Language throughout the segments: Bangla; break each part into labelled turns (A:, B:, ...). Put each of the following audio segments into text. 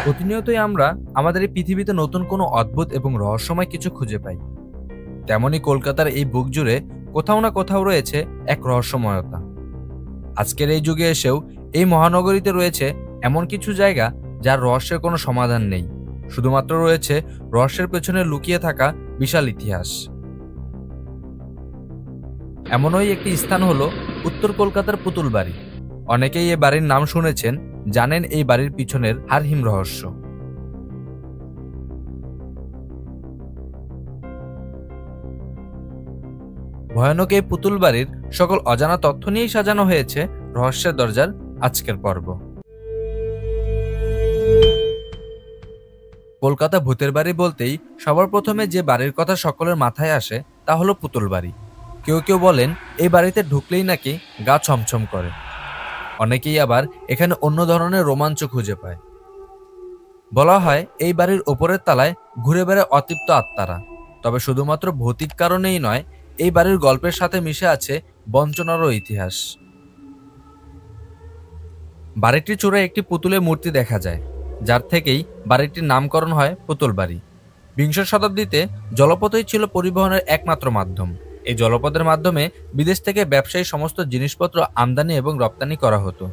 A: প্রতিনিয়তই আমরা আমাদের এই পৃথিবীতে নতুন কোনো অদ্ভুত এবং রহস্যময় কিছু খুঁজে পাই। তেমনি কলকাতার এই বুক জুড়ে কোথাও না কোথাও রয়েছে এক রহস্যময়তা। আজকের এই যুগে এসেও এই মহানগরীতে রয়েছে এমন কিছু জায়গা যার রহস্যের কোনো সমাধান নেই, শুধুমাত্র রয়েছে রহস্যের পেছনে লুকিয়ে থাকা বিশাল ইতিহাস। এমনই একটি স্থান হলো উত্তর কলকাতার পুতুল বাড়ি। অনেকেই এই বাড়ির নাম শুনেছেন, জানেন এই বাড়ির পিছনের হারহিম রহস্য। ভয়ানক এই পুতুল বাড়ির সকল অজানা তথ্য নিয়েই সাজানো হয়েছে রহস্যের দরজার আজকের পর্ব। কলকাতা ভূতের বাড়ি বলতেই সবার প্রথমে যে বাড়ির কথা সকলের মাথায় আসে তা হলো পুতুল বাড়ি। কেউ কেউ বলেন এই বাড়িতে ঢুকলেই নাকি গা ছমছম করে। অনেকেই আবার এখানে অন্য ধরনের রোমাঞ্চ খুঁজে পায়। বলা হয় এই বাড়ির ওপরের তলায় ঘুরে বেড়ায় অতৃপ্ত আত্মারা। তবে শুধুমাত্র ভৌতিক কারণেই নয়, এই বাড়ির গল্পের সাথে মিশে আছে বঞ্চনারও ইতিহাস। বাড়িটির চূড়ায় একটি পুতুলের মূর্তি দেখা যায়, যার থেকেই বাড়িটির নামকরণ হয় পুতুল বাড়ি। বিংশ শতাব্দীতে জলপথই ছিল পরিবহনের একমাত্র মাধ্যম। এই জলপথের মাধ্যমে বিদেশ থেকে ব্যবসায়ী সমস্ত জিনিসপত্র আমদানি এবং রপ্তানি করা হতো।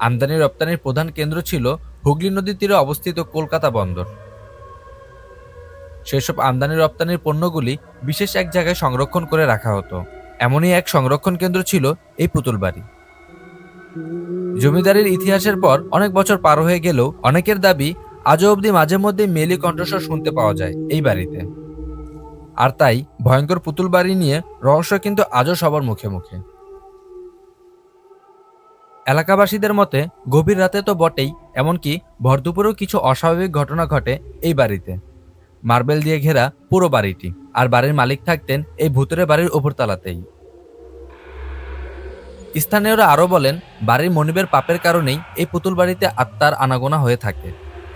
A: আমদানি রপ্তানির প্রধান কেন্দ্র ছিল হুগলি নদীর তীরে অবস্থিত কলকাতা বন্দর। সেসব আমদানি রপ্তানির পণ্যগুলি বিশেষ এক জায়গায় সংরক্ষণ করে রাখা হতো। এমনই এক সংরক্ষণ কেন্দ্র ছিল এই পুতুল বাড়ি। জমিদারির ইতিহাসের পর অনেক বছর পার হয়ে গেলেও অনেকের দাবি আজও অবধি মাঝে মধ্যে মেলি কণ্ঠস্বর শুনতে পাওয়া যায় এই বাড়িতে। আর তাই ভয়ঙ্কর পুতুল বাড়ি নিয়ে রহস্য কিন্তু আজও সবার মুখে মুখে। এলাকাবাসীদের মতে গভীর রাতে তো বটেই, এমনকি ভরদুপুরেও কিছু অস্বাভাবিক ঘটনা ঘটে এই বাড়িতে। মার্বেল দিয়ে ঘেরা পুরো বাড়িটি, আর বাড়ির মালিক থাকতেন এই ভূতুরে বাড়ির উপরতলাতেই। স্থানীয়রা আরও বলেন বাড়ির মনিবের পাপের কারণেই এই পুতুল বাড়িতে আত্মার আনাগোনা হয়ে থাকে।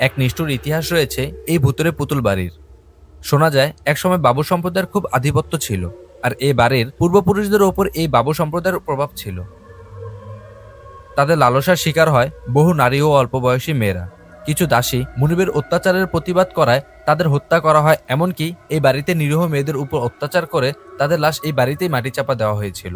A: এক নিষ্ঠুর ইতিহাস রয়েছে এই ভূতুরে পুতুল বাড়ির। শোনা যায় একসময় বাবু সম্প্রদায়ের খুব আধিপত্য ছিল, আর এই বাড়ির পূর্বপুরুষদের ওপর এই বাবু সম্প্রদায়ের প্রভাব ছিল। তাদের লালসার শিকার হয় বহু নারী ও অল্প বয়সী মেয়েরা। কিছু দাসী মুনিবের অত্যাচারের প্রতিবাদ করায় তাদের হত্যা করা হয়। এমনকি এই বাড়িতে নিরীহ মেয়েদের উপর অত্যাচার করে তাদের লাশ এই বাড়িতেই মাটি চাপা দেওয়া হয়েছিল।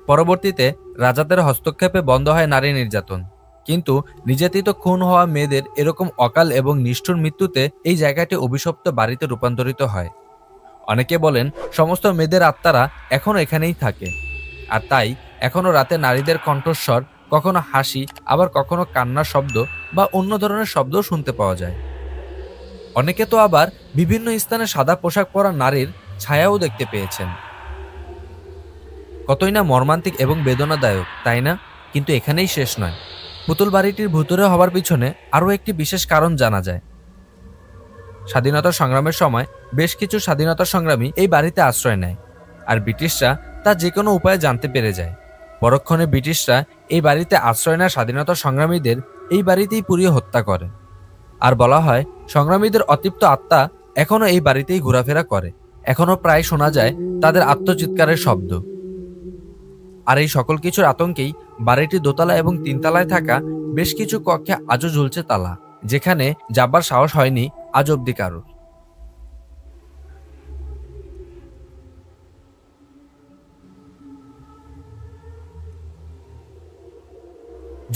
A: পরবর্তীতে রাজাদের হস্তক্ষেপে বন্ধ হয় নারী নির্যাতন, কিন্তু নির্যাতিত খুন হওয়া মেয়েদের এরকম অকাল এবং নিষ্ঠুর মৃত্যুতে এই জায়গাটি অভিশপ্ত বাড়িতে রূপান্তরিত হয়। অনেকে বলেন সমস্ত মেয়েদের আত্মারা এখনো এখানেই থাকে, আর তাই এখনো রাতে নারীদের কণ্ঠস্বর, কখনো হাসি, আবার কখনো কান্নার শব্দ বা অন্য ধরনের শব্দ শুনতে পাওয়া যায়। অনেকে তো আবার বিভিন্ন স্থানে সাদা পোশাক পরা নারীর ছায়াও দেখতে পেয়েছেন। কতই না মর্মান্তিক এবং বেদনাদায়ক, তাই না? কিন্তু এখানেই শেষ নয়। পুতুল বাড়িটির ভুতুরে হবার পিছনে আরও একটি বিশেষ কারণ জানা যায়। স্বাধীনতা সংগ্রামের সময় বেশ কিছু স্বাধীনতা সংগ্রামী এই বাড়িতে আশ্রয় নেয়, আর ব্রিটিশরা তা যে কোনো উপায়ে জানতে পেরে যায়। পরক্ষণে ব্রিটিশরা এই বাড়িতে আশ্রয় নেওয়া স্বাধীনতা সংগ্রামীদের এই বাড়িতেই পুড়িয়ে হত্যা করে। আর বলা হয় সংগ্রামীদের অতৃপ্ত আত্মা এখনো এই বাড়িতেই ঘোরাফেরা করে। এখনো প্রায় শোনা যায় তাদের আত্মচিৎকারের শব্দ। আর এই সকল কিছুর আতঙ্কেই বাড়িটি দোতলা এবং তিনতলায় থাকা বেশ কিছু কক্ষে আজও ঝুলছে তালা, যেখানে যাবার সাহস হয়নি আজ অব্দি কারোর।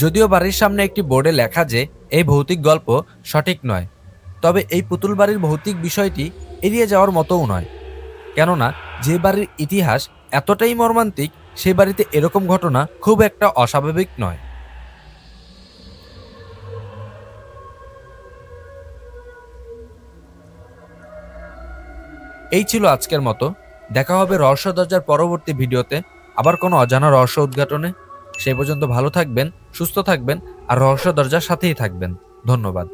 A: যদিও বাড়ির সামনে একটি বোর্ডে লেখা যে এই ভৌতিক গল্প সঠিক নয়, তবে এই পুতুল বাড়ির ভৌতিক বিষয়টি এড়িয়ে যাওয়ার মতোও নয়। কেননা যে বাড়ির ইতিহাস এতটাই মর্মান্তিক, সে বাড়িতে এরকম ঘটনা খুব একটা অস্বাভাবিক নয়। এই ছিল আজকের মতো। দেখা হবে রহস্য দরজার পরবর্তী ভিডিওতে, আবার কোনো অজানা রহস্য উদ্ঘাটনে। সেই পর্যন্ত ভালো থাকবেন, সুস্থ থাকবেন, আর রহস্য দরজার সাথেই থাকবেন। ধন্যবাদ।